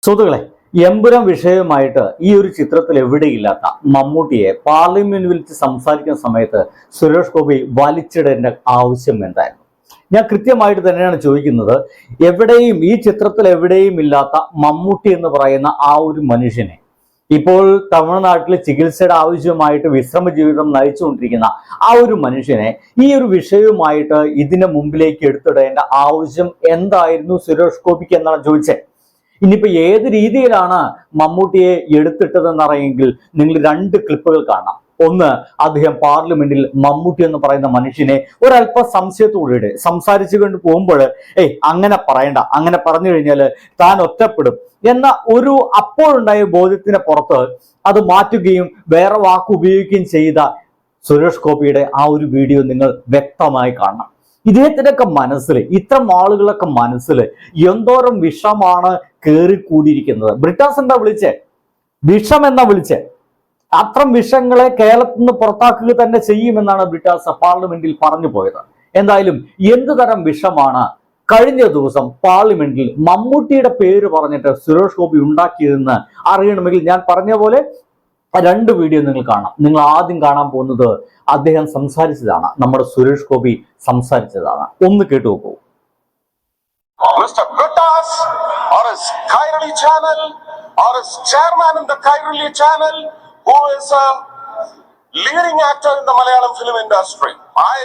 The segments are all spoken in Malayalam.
സുഹൃത്തുക്കളെ, എമ്പുരം വിഷയവുമായിട്ട് ഈ ഒരു ചിത്രത്തിൽ എവിടെയില്ലാത്ത മമ്മൂട്ടിയെ പാർലമെന്റിൽ വിളിച്ച് സംസാരിക്കുന്ന സമയത്ത് സുരേഷ് ഗോപി വലിച്ചിടേണ്ട ആവശ്യം എന്തായിരുന്നു? ഞാൻ കൃത്യമായിട്ട് തന്നെയാണ് ചോദിക്കുന്നത്. എവിടെയും ഈ ചിത്രത്തിൽ എവിടെയും ഇല്ലാത്ത മമ്മൂട്ടി എന്ന് പറയുന്ന ആ ഒരു മനുഷ്യനെ, ഇപ്പോൾ തമിഴ്നാട്ടിൽ ചികിത്സയുടെ ആവശ്യമായിട്ട് വിശ്രമ ജീവിതം നയിച്ചുകൊണ്ടിരിക്കുന്ന ആ ഒരു മനുഷ്യനെ ഈ ഒരു വിഷയവുമായിട്ട് ഇതിന് മുമ്പിലേക്ക് എടുത്തിടേണ്ട ആവശ്യം എന്തായിരുന്നു സുരേഷ് ഗോപിക്ക് എന്നാണ് ചോദിച്ചത്. ഇനിയിപ്പോ ഏത് രീതിയിലാണ് മമ്മൂട്ടിയെ എടുത്തിട്ടതെന്നറിയെങ്കിൽ നിങ്ങൾ രണ്ട് ക്ലിപ്പുകൾ കാണാം. ഒന്ന്, അദ്ദേഹം പാർലമെന്റിൽ മമ്മൂട്ടി എന്ന് പറയുന്ന മനുഷ്യനെ ഒരല്പ സംശയത്തോടെ സംസാരിച്ചു കൊണ്ട് പോകുമ്പോൾ അങ്ങനെ പറയണ്ട, അങ്ങനെ പറഞ്ഞു കഴിഞ്ഞാൽ താൻ ഒറ്റപ്പെടും എന്ന ഒരു അപ്പോഴുണ്ടായ ബോധ്യത്തിന് പുറത്ത് അത് മാറ്റുകയും വേറെ വാക്ക് ഉപയോഗിക്കുകയും ചെയ്ത സുരേഷ് ഗോപിയുടെ ആ ഒരു വീഡിയോ നിങ്ങൾ വ്യക്തമായി കാണണം. ഇദ്ദേഹത്തിൻ്റെയൊക്കെ മനസ്സിൽ, ഇത്തരം ആളുകളൊക്കെ മനസ്സിൽ എന്തോരം വിഷമാണ് കയറിക്കൂടിയിരിക്കുന്നത്. ബ്രിട്ടാസ് എന്താ വിളിച്ചേ? വിഷം എന്നാ വിളിച്ചേ. അത്തരം വിഷങ്ങളെ കേരളത്തിൽ നിന്ന് പുറത്താക്കുക തന്നെ ചെയ്യുമെന്നാണ് ബ്രിട്ടാസ് പാർലമെന്റിൽ പറഞ്ഞു പോയത്. എന്തായാലും എന്തു തരം വിഷമാണ് കഴിഞ്ഞ ദിവസം പാർലമെന്റിൽ മമ്മൂട്ടിയുടെ പേര് പറഞ്ഞിട്ട് സുരേഷ് ഗോപി ഉണ്ടാക്കിയതെന്ന് അറിയണമെങ്കിൽ ഞാൻ പറഞ്ഞ പോലെ രണ്ട് വീഡിയോ നിങ്ങൾ കാണാം. നിങ്ങൾ ആദ്യം കാണാൻ പോകുന്നത് അദ്ദേഹം സംസാരിച്ചതാണ്, നമ്മുടെ സുരേഷ് ഗോപി സംസാരിച്ചതാണ്. ഒന്ന് കേട്ടു നോക്കൂ. Mr. Brittas or his Kairali channel or his chairman in the Kairali channel who is a leading actor in the Malayalam film industry. I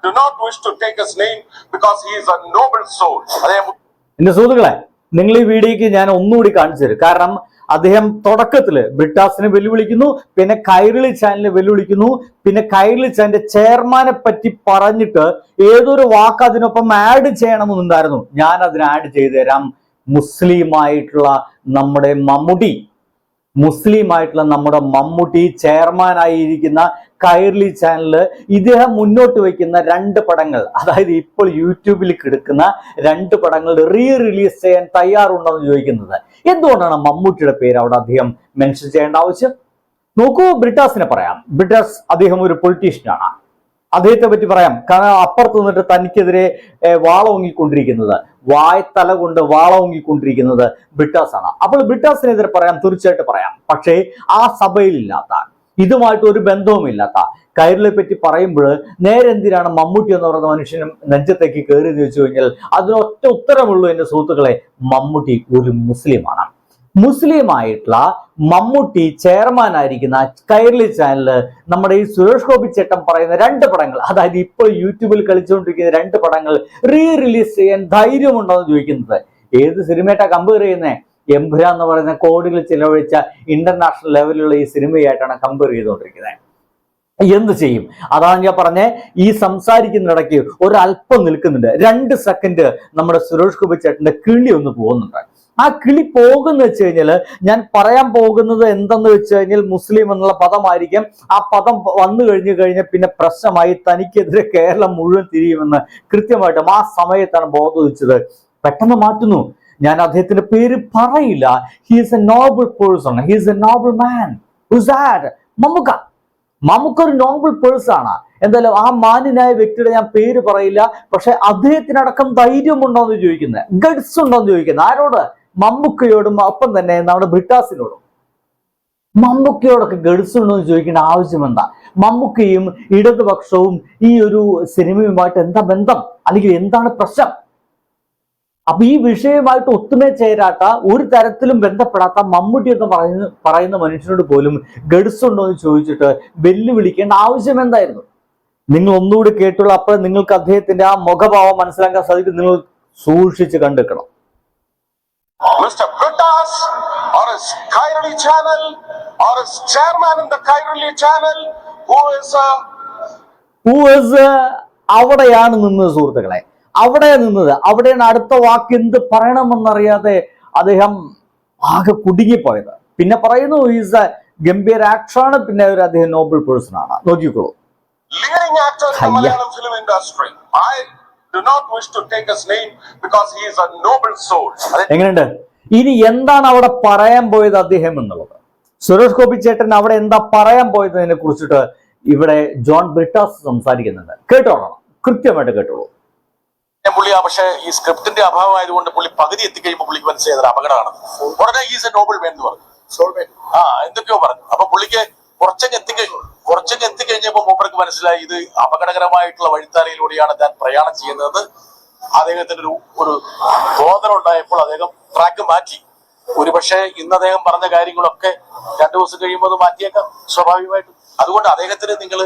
do not wish to take his name because he is a noble soul. എന്റെ സുഹൃത്തുക്കളെ, നിങ്ങൾ ഈ വീഡിയോക്ക് ഞാൻ ഒന്നുകൂടി കാണിച്ചു തരും. കാരണം അദ്ദേഹം തുടക്കത്തില് ബ്രിട്ടാസിനെ വെല്ലുവിളിക്കുന്നു, പിന്നെ കൈരളി ചാനലിനെ വെല്ലുവിളിക്കുന്നു, പിന്നെ കൈരളി ചാനലിന്റെ ചെയർമാനെ പറ്റി പറഞ്ഞിട്ട് ഏതൊരു വാക്ക് അതിനൊപ്പം ആഡ് ചെയ്യണമെന്നുണ്ടായിരുന്നു. ഞാൻ അതിന് ആഡ് ചെയ്തു തരാം. മുസ്ലിമായിട്ടുള്ള നമ്മുടെ മമ്മൂട്ടി ചെയർമാനായിരിക്കുന്ന കൈരളി ചാനല് ഇദ്ദേഹം മുന്നോട്ട് വയ്ക്കുന്ന രണ്ട് പടങ്ങൾ, അതായത് ഇപ്പോൾ യൂട്യൂബിൽ കിടക്കുന്ന രണ്ട് പടങ്ങൾ റിലീസ് ചെയ്യാൻ തയ്യാറുണ്ടെന്ന് ചോദിക്കുന്നത്. എന്തുകൊണ്ടാണ് മമ്മൂട്ടിയുടെ പേര് അവിടെ അദ്ദേഹം മെൻഷൻ ചെയ്യേണ്ട ആവശ്യം? നോക്കൂ, ബ്രിട്ടാസിനെ പറയാം. ബ്രിട്ടാസ് അദ്ദേഹം ഒരു പൊളിറ്റീഷ്യനാണ്, അദ്ദേഹത്തെ പറ്റി പറയാം. കാരണം അപ്പുറത്ത് നിന്നിട്ട് തനിക്കെതിരെ വാളോങ്ങിക്കൊണ്ടിരിക്കുന്നത്, വായ്ത്തല കൊണ്ട് വാളോങ്ങിക്കൊണ്ടിരിക്കുന്നത് ബ്രിട്ടാസ് ആണ്. അപ്പോൾ ബ്രിട്ടാസിനെതിരെ പറയാം, തീർച്ചയായിട്ടും പറയാം. പക്ഷേ ആ സഭയിലില്ലാത്ത, ഇതുമായിട്ട് ഒരു ബന്ധവുമില്ലാത്ത കൈരളിയെ പറ്റി പറയുമ്പോൾ നേരെ എന്തിനാണ് മമ്മൂട്ടി എന്ന് പറയുന്ന മനുഷ്യനും നെഞ്ചത്തേക്ക് കയറി എന്ന് ചോദിച്ചു കഴിഞ്ഞാൽ അതിനൊറ്റ ഉത്തരമുള്ളൂ എന്റെ സുഹൃത്തുക്കളെ, മമ്മൂട്ടി ഒരു മുസ്ലിമാണ്. മുസ്ലിമായിട്ടുള്ള മമ്മൂട്ടി ചെയർമാനായിരിക്കുന്ന കൈരളി ചാനല് നമ്മുടെ ഈ സുരേഷ് ഗോപി ചേട്ടൻ പറയുന്ന രണ്ട് പടങ്ങൾ, അതായത് ഇപ്പോൾ യൂട്യൂബിൽ കളിച്ചുകൊണ്ടിരിക്കുന്ന രണ്ട് പടങ്ങൾ റിലീസ് ചെയ്യാൻ ധൈര്യമുണ്ടോ എന്ന് ചോദിക്കുന്നത്. ഏത് സിനിമയായിട്ടാ കമ്പയർ ചെയ്യുന്നത്? എമ്പുര എന്ന് പറയുന്ന കോടികൾ ചിലവഴിച്ച ഇന്റർനാഷണൽ ലെവലിലുള്ള ഈ സിനിമയായിട്ടാണ് കമ്പയർ ചെയ്തുകൊണ്ടിരിക്കുന്നത്. എന്ത് ചെയ്യും? അതാണ് ഞാൻ പറഞ്ഞ ഈ സംസാരിക്കുന്നിടയ്ക്ക് ഒരല്പം നിൽക്കുന്നുണ്ട്. 2 സെക്കൻഡ് നമ്മുടെ സുരേഷ് ഗോപി ചേട്ടന്റെ കിളി ഒന്ന് പോകുന്നുണ്ട്. ആ കിളി പോകുന്ന വെച്ച് കഴിഞ്ഞാൽ ഞാൻ പറയാൻ പോകുന്നത് എന്തെന്ന് വെച്ച് കഴിഞ്ഞാൽ മുസ്ലിം എന്നുള്ള പദമായിരിക്കും. ആ പദം വന്നു കഴിഞ്ഞാൽ പിന്നെ പ്രശ്നമായി, തനിക്കെതിരെ കേരളം മുഴുവൻ തിരിയുമെന്ന് കൃത്യമായിട്ടും ആ സമയത്താണ് ബോധോദിച്ചത്. പെട്ടെന്ന് മാറ്റുന്നു. ഞാൻ അദ്ദേഹത്തിന്റെ പേര് പറയില്ല. He is a noble person, he is a noble man. Who's that? Mammukka ഒരു നോബിൾ പേഴ്സൺ ആണ്. എന്തായാലും ആ മാന്യനായ വ്യക്തിയുടെ ഞാൻ പേര് പറയില്ല. പക്ഷെ അദ്ദേഹത്തിനടക്കം ധൈര്യമുണ്ടോ എന്ന് ചോദിക്കുന്നത്, ഗഡ്സ് ഉണ്ടോ എന്ന് ചോദിക്കുന്നത്. ആരോട്? മമ്മൂക്കയോടും ഒപ്പം തന്നെ നമ്മുടെ ബ്രിട്ടാസിനോടും. മമ്മൂക്കയോടൊക്കെ ഗഡ്സ് ഉണ്ടോ എന്ന് ചോദിക്കേണ്ട ആവശ്യം എന്താ? മമ്മൂക്കയും ഇടതുപക്ഷവും ഈ ഒരു സിനിമയുമായിട്ട് എന്താ ബന്ധം? അല്ലെങ്കിൽ എന്താണ് പ്രശ്നം? അപ്പൊ ഈ വിഷയമായിട്ട് ഒത്തുമേ ചേരാത്ത, ഒരു തരത്തിലും ബന്ധപ്പെടാത്ത മമ്മൂട്ടി എന്ന് പറയുന്ന മനുഷ്യനോട് പോലും ഗഡ്സ് ഉണ്ടോ എന്ന് ചോദിച്ചിട്ട് വെല്ലുവിളിക്കേണ്ട ആവശ്യം എന്തായിരുന്നു? നിങ്ങൾ ഒന്നുകൂടി കേട്ടുള്ള, അപ്പോൾ നിങ്ങൾക്ക് അദ്ദേഹത്തിന്റെ ആ മുഖഭാവം മനസ്സിലാക്കാൻ സാധിക്കും. നിങ്ങൾ സൂക്ഷിച്ച് കണ്ടെക്കണം. Mr. Brittas or his Kairali channel or his chairman in the Kairali channel who is അവിടെയാണ് നിന്നത് സുഹൃത്തുക്കളെ, അവിടെയാണ് അടുത്ത വാക്ക് എന്ത് പറയണമെന്നറിയാതെ അദ്ദേഹം ആകെ കുടുങ്ങിപ്പോയത്. പിന്നെ പറയുന്നു ഈസ് എ ഗംഭീര ആക്ടറാണ്, പിന്നെ അദ്ദേഹം നോബിൾ പേഴ്സൺ ആണ്. നോക്കിക്കോളൂ. leading actor in the Malayalam film industry. I do not wish to take his name because he is a noble soul. എങ്ങനെയുണ്ട്? ഇനി എന്താണ് അവിടെ പറയാൻ പോയത് അദ്ദേഹം എന്നുള്ളത്? സുരേഷ് ഗോപി ചേട്ടൻ അവിടെ എന്താ പറയാൻ പോയതിനെ കുറിച്ചിട്ട് ഇവിടെ ജോൺ ബ്രിട്ടാസ് സംസാരിക്കുന്നുണ്ട്. കേട്ടോളണം, കൃത്യമായിട്ട് കേട്ടോളൂ. പുള്ളി പക്ഷേ ഈ സ്ക്രിപ്റ്റിന്റെ അഭാവമായതുകൊണ്ട് പുള്ളി പകുതി എത്തിക്കഴിയുമ്പോൾ പുള്ളിക്ക് മനസ്സിലായത് അപകടമാണ്. ഉടനെ ഈസ് എ നോബിൾ മാൻ എന്ന് പറഞ്ഞു, എന്തൊക്കെയോ പറഞ്ഞു. അപ്പൊ പുള്ളിക്ക് കുറച്ചൊക്കെ എത്തിക്കഴിഞ്ഞപ്പോ മൂപ്പർക്ക് മനസ്സിലായി ഇത് അപകടകരമായിട്ടുള്ള വഴിത്താരയിലൂടെയാണ് താൻ പ്രയാണം ചെയ്യുന്നത്. അദ്ദേഹത്തിന് ഒരു തോന്നലുണ്ടായപ്പോൾ അദ്ദേഹം ട്രാക്ക് മാറ്റി. ഒരുപക്ഷെ ഇന്ന് അദ്ദേഹം പറഞ്ഞ കാര്യങ്ങളൊക്കെ 2 ദിവസം കഴിയുമ്പോൾ അത് മാറ്റിയേക്കാം സ്വാഭാവികമായിട്ടും. അതുകൊണ്ട് അദ്ദേഹത്തിന് നിങ്ങൾ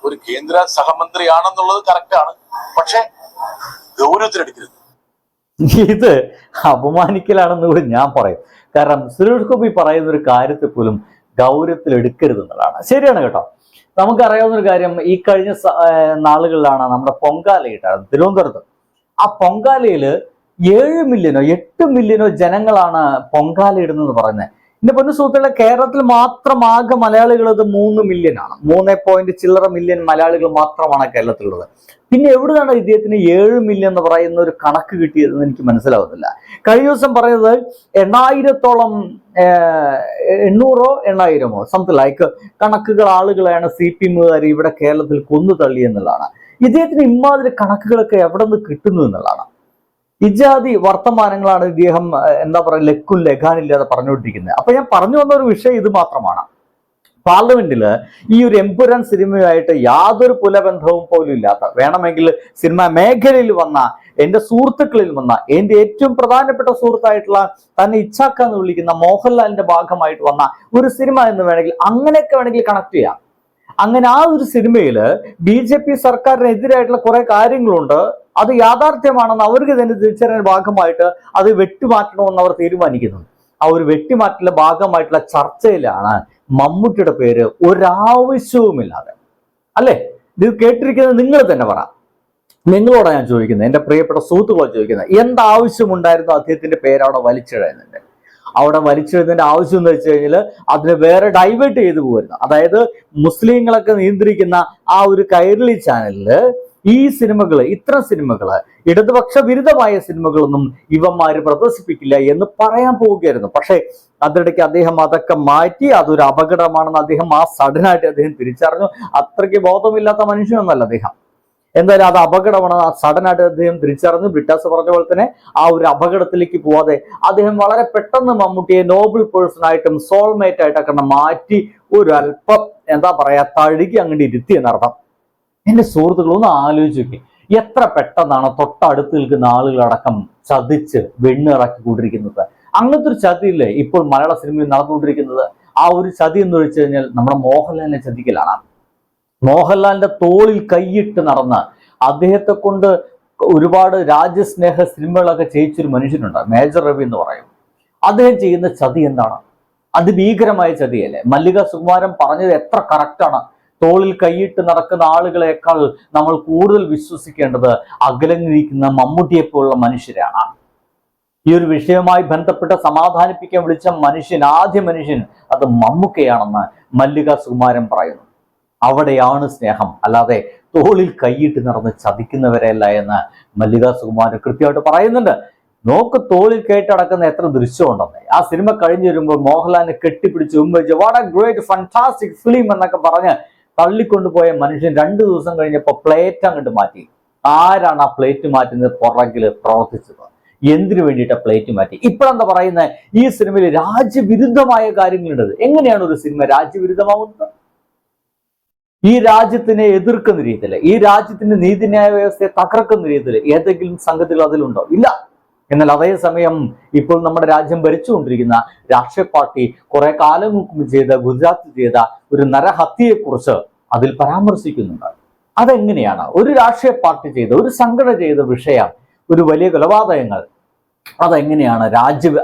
ഒരു കേന്ദ്ര സഹമന്ത്രിയാണെന്നുള്ളത് കറക്റ്റാണ്, പക്ഷെ ഗൗരവത്തിലെടുക്കരുത്. ഇത് അപമാനിക്കലാണെന്ന് കൂടി ഞാൻ പറയും. കാരണം സുരേഷ് ഗോപി പറയുന്ന ഒരു കാര്യത്തെ പോലും ഗൗരവത്തിൽ എടുക്കരുത് എന്നുള്ളതാണ്. ശരിയാണ് കേട്ടോ. നമുക്കറിയാവുന്ന ഒരു കാര്യം, ഈ കഴിഞ്ഞ നാളുകളിലാണ് നമ്മുടെ പൊങ്കാലയിട്ടത് തിരുവനന്തപുരത്ത്. ആ പൊങ്കാലയില് 7 മില്യനോ 8 മില്യനോ ജനങ്ങളാണ് പൊങ്കാല ഇടുന്നതെന്ന് പറയുന്നത്. എന്റെ പൊന്നു സുഹൃത്തുക്കളെ, കേരളത്തിൽ മാത്രം ആകെ മലയാളികൾ 3 മില്യനാണ്. 3 ചില്ലറ മില്യൺ മലയാളികൾ മാത്രമാണ് കേരളത്തിലുള്ളത്. പിന്നെ എവിടുന്നാണ് ഇദ്ദേഹത്തിന് 7 മില്യൺ എന്ന് പറയുന്ന ഒരു കണക്ക് കിട്ടിയതെന്ന് എനിക്ക് മനസ്സിലാവുന്നില്ല. കഴിഞ്ഞ ദിവസം പറയുന്നത് 800-ഓളം 800-1000 സംതിങ് ലൈക്ക് കണക്കുകൾ ആളുകളെയാണ് CPM ഇവിടെ കേരളത്തിൽ കൊന്നു തള്ളി എന്നുള്ളതാണ്. ഇദ്ദേഹത്തിന് ഇമാതിരി കണക്കുകളൊക്കെ എവിടെ നിന്ന് കിട്ടുന്നു എന്നുള്ളതാണ്. ഇജാതി വർത്തമാനങ്ങളാണ് ഇദ്ദേഹം എന്താ പറയുക ലക്കും ലഗാനില്ലാതെ പറഞ്ഞുകൊണ്ടിരിക്കുന്നത്. അപ്പൊ ഞാൻ പറഞ്ഞു വന്ന ഒരു വിഷയം ഇത് മാത്രമാണ്. പാർലമെന്റില് ഈ ഒരു എമ്പുരാൻ സിനിമയായിട്ട് യാതൊരു പുലബന്ധവും പോലും ഇല്ലാത്ത, വേണമെങ്കിൽ സിനിമാ മേഖലയിൽ വന്ന എന്റെ സുഹൃത്തുക്കളിൽ വന്ന എന്റെ ഏറ്റവും പ്രധാനപ്പെട്ട സുഹൃത്തായിട്ടുള്ള തന്നെ ഇച്ഛാക്ക എന്ന് വിളിക്കുന്ന മോഹൻലാലിന്റെ ഭാഗമായിട്ട് വന്ന ഒരു സിനിമ എന്ന് വേണമെങ്കിൽ അങ്ങനെയൊക്കെ വേണമെങ്കിൽ കണക്ട് ചെയ്യാം. അങ്ങനെ ആ ഒരു സിനിമയില് BJP സർക്കാരിനെതിരായിട്ടുള്ള കുറെ കാര്യങ്ങളുണ്ട്. അത് യാഥാർത്ഥ്യമാണെന്ന് അവർക്ക് തന്നെ തിരിച്ചറിയാൻ ഭാഗമായിട്ട് അത് വെട്ടിമാറ്റണമെന്ന് അവർ തീരുമാനിക്കുന്നു. ആ ഒരു വെട്ടിമാറ്റലിന്റെ ഭാഗമായിട്ടുള്ള ചർച്ചയിലാണ് മമ്മൂട്ടിയുടെ പേര് ഒരാവശ്യവുമില്ലാതെ, അല്ലേ? ഇത് കേട്ടിരിക്കുന്നത് നിങ്ങൾ തന്നെ പറ. നിങ്ങളോടാണ് ഞാൻ ചോദിക്കുന്നത്, എന്റെ പ്രിയപ്പെട്ട സുഹൃത്തുക്കളോട് ചോദിക്കുന്നത്, എന്താവശ്യമുണ്ടായിരുന്നു അദ്ദേഹത്തിന്റെ പേര് അവിടെ വലിച്ചിടുന്നതിന്റെ? അവിടെ വലിച്ചെഴുന്നതിന്റെ ആവശ്യം എന്ന് വെച്ച് കഴിഞ്ഞാൽ അതിന് വേറെ ഡൈവേർട്ട് ചെയ്തു പോരുന്നു. അതായത് മുസ്ലിങ്ങളൊക്കെ നിയന്ത്രിക്കുന്ന ആ ഒരു കൈരളി ചാനലില് ഈ സിനിമകള്, ഇത്തരം സിനിമകള്, ഇടതുപക്ഷ വിരുദ്ധമായ സിനിമകളൊന്നും ഇവന്മാര് പ്രദർശിപ്പിക്കില്ല എന്ന് പറയാൻ പോവുകയായിരുന്നു. പക്ഷെ അതിനിടയ്ക്ക് അദ്ദേഹം അതൊക്കെ മാറ്റി അതൊരു അപകടമാണെന്ന് അദ്ദേഹം സഡനായിട്ട് അദ്ദേഹം തിരിച്ചറിഞ്ഞു. അത്രയ്ക്ക് ബോധമില്ലാത്ത മനുഷ്യനൊന്നല്ല അദ്ദേഹം. എന്തായാലും അത് അപകടമാണ്. സഡനായിട്ട് അദ്ദേഹം തിരിച്ചറിഞ്ഞു. ബ്രിട്ടാസ് പറഞ്ഞ പോലെ തന്നെ ആ ഒരു അപകടത്തിലേക്ക് പോവാതെ അദ്ദേഹം വളരെ പെട്ടെന്ന് മമ്മൂട്ടിയെ നോബിൾ പേഴ്സൺ ആയിട്ടും സോൾമേറ്റ് ആയിട്ടൊക്കെ മാറ്റി ഒരു അല്പം എന്താ പറയാ തഴുകി അങ്ങോട്ട് ഇരുത്തി എന്നർത്ഥം. എന്റെ സുഹൃത്തുക്കൾ ഒന്ന് ആലോചിച്ച് നോക്കി, എത്ര പെട്ടെന്നാണ് തൊട്ടടുത്ത് നിൽക്കുന്ന ആളുകളടക്കം ചതിച്ച് വെണ്ണിറക്കിക്കൊണ്ടിരിക്കുന്നത്. അങ്ങനത്തെ ഒരു ചതിയില്ലേ ഇപ്പോൾ മലയാള സിനിമയിൽ നടന്നുകൊണ്ടിരിക്കുന്നത്. ആ ഒരു ചതി എന്ന് വെച്ച് കഴിഞ്ഞാൽ നമ്മുടെ മോഹൻലാലിനെ ചതിക്കലാണ്. മോഹൻലാലിന്റെ തോളിൽ കൈയിട്ട് നടന്ന് അദ്ദേഹത്തെ കൊണ്ട് ഒരുപാട് രാജ്യസ്നേഹ സിനിമകളൊക്കെ ചെയ്യിച്ചൊരു മനുഷ്യനുണ്ട്, മേജർ രവി എന്ന് പറയും. അദ്ദേഹം ചെയ്യുന്ന ചതി എന്താണ്? അതിഭീകരമായ ചതിയല്ലേ? മല്ലിക സുകുമാരൻ പറഞ്ഞത് എത്ര കറക്റ്റാണ്. തോളിൽ കൈയിട്ട് നടക്കുന്ന ആളുകളെക്കാൾ നമ്മൾ കൂടുതൽ വിശ്വസിക്കേണ്ടത് അകലങ്ങിരിക്കുന്ന മമ്മൂട്ടിയെ പോലുള്ള മനുഷ്യരാണ്. ഈ ഒരു വിഷയവുമായി ബന്ധപ്പെട്ട് സമാധാനിപ്പിക്കാൻ വിളിച്ച ആദ്യ മനുഷ്യൻ അത് മമ്മൂക്കയാണെന്ന് മല്ലിക സുകുമാരൻ പറയുന്നു. അവിടെയാണ് സ്നേഹം, അല്ലാതെ തോളിൽ കൈയിട്ട് നടന്ന് ചതിക്കുന്നവരെയല്ല എന്ന് മല്ലിക സുകുമാരൻ കൃത്യമായിട്ട് പറയുന്നുണ്ട്. നോക്ക്, തോളിൽ കേട്ടടക്കുന്ന എത്ര ദൃശ്യമുണ്ടെന്ന്. ആ സിനിമ കഴിഞ്ഞു വരുമ്പോൾ മോഹൻലാലിനെ കെട്ടിപ്പിടിച്ച് ഉമ്മച്ച് what a great fantastic film എന്നൊക്കെ പറഞ്ഞ് തള്ളിക്കൊണ്ടുപോയ മനുഷ്യൻ 2 ദിവസം കഴിഞ്ഞപ്പോൾ പ്ലേറ്റ് അങ്ങോട്ട് മാറ്റി. ആരാണ് ആ പ്ലേറ്റ് മാറ്റുന്നത്? പുറകിൽ പ്രവർത്തിച്ചത്. എന്തിനു വേണ്ടിയിട്ട് പ്ലേറ്റ് മാറ്റി? ഇപ്പോഴെന്താ പറയുന്നത്? ഈ സിനിമയിൽ രാജ്യവിരുദ്ധമായ കാര്യങ്ങളുണ്ട്. എങ്ങനെയാണ് ഒരു സിനിമ രാജ്യവിരുദ്ധമാവുന്നത്? ഈ രാജ്യത്തിനെ എതിർക്കുന്ന രീതിയിൽ, ഈ രാജ്യത്തിന്റെ നീതിന്യായ വ്യവസ്ഥയെ തകർക്കുന്ന രീതിയിൽ ഏതെങ്കിലും സംഗതികൾ അതിലുണ്ടോ? ഇല്ല. എന്നാൽ അതേസമയം ഇപ്പോൾ നമ്മുടെ രാജ്യം ഭരിച്ചുകൊണ്ടിരിക്കുന്ന രാഷ്ട്രീയ പാർട്ടി കുറെ കാലങ്ങൾക്ക് മുമ്പ് ചെയ്ത ഗുജറാത്തിൽ ചെയ്ത ഒരു നരഹത്യയെക്കുറിച്ച് അതിൽ പരാമർശിക്കുന്നുണ്ട്. അതെങ്ങനെയാണ് ഒരു രാഷ്ട്രീയ പാർട്ടി ചെയ്ത, ഒരു സംഘടന ചെയ്ത വിഷയം, ഒരു വലിയ കൊലപാതകങ്ങൾ, അതെങ്ങനെയാണ്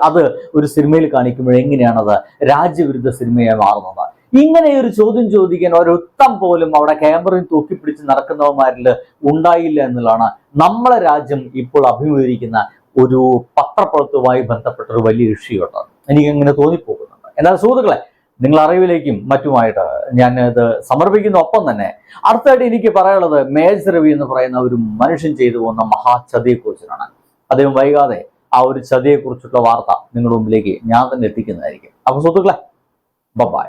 അത് ഒരു സിനിമയിൽ കാണിക്കുമ്പോൾ എങ്ങനെയാണത് രാജ്യവിരുദ്ധ സിനിമയായി മാറുന്നത്? ഇങ്ങനെ ഒരു ചോദ്യം ചോദിക്കാൻ ഒരുത്തം പോലും അവിടെ ക്യാമറയിൽ തൂക്കിപ്പിടിച്ച് നടക്കുന്നവന്മാരിൽ ഉണ്ടായില്ല എന്നുള്ളതാണ് നമ്മളെ രാജ്യം ഇപ്പോൾ അഭിമുഖീകരിക്കുന്ന ഒരു പത്രപ്രവർത്തനവുമായി ബന്ധപ്പെട്ട ഒരു വലിയ ഇഷ്യൂ ഉണ്ട്. എനിക്കങ്ങനെ തോന്നിപ്പോകുന്നുണ്ട്. എന്നാൽ സുഹൃത്തുക്കളെ, നിങ്ങൾ അറിവിലേക്കും മറ്റുമായിട്ട് ഞാൻ ഇത് സമർപ്പിക്കുന്ന ഒപ്പം തന്നെ അടുത്തായിട്ട് എനിക്ക് പറയാനുള്ളത് മേജർ രവി എന്ന് പറയുന്ന ഒരു മനുഷ്യൻ ചെയ്തു പോകുന്ന മഹാചതിയെക്കുറിച്ചാണ്. അദ്ദേഹം വൈകാതെ ആ ഒരു ചതിയെക്കുറിച്ചുള്ള വാർത്ത നിങ്ങളുടെ മുമ്പിലേക്ക് ഞാൻ തന്നെ എത്തിക്കുന്നതായിരിക്കും. അപ്പൊ സുഹൃത്തുക്കളെ, ബൈ.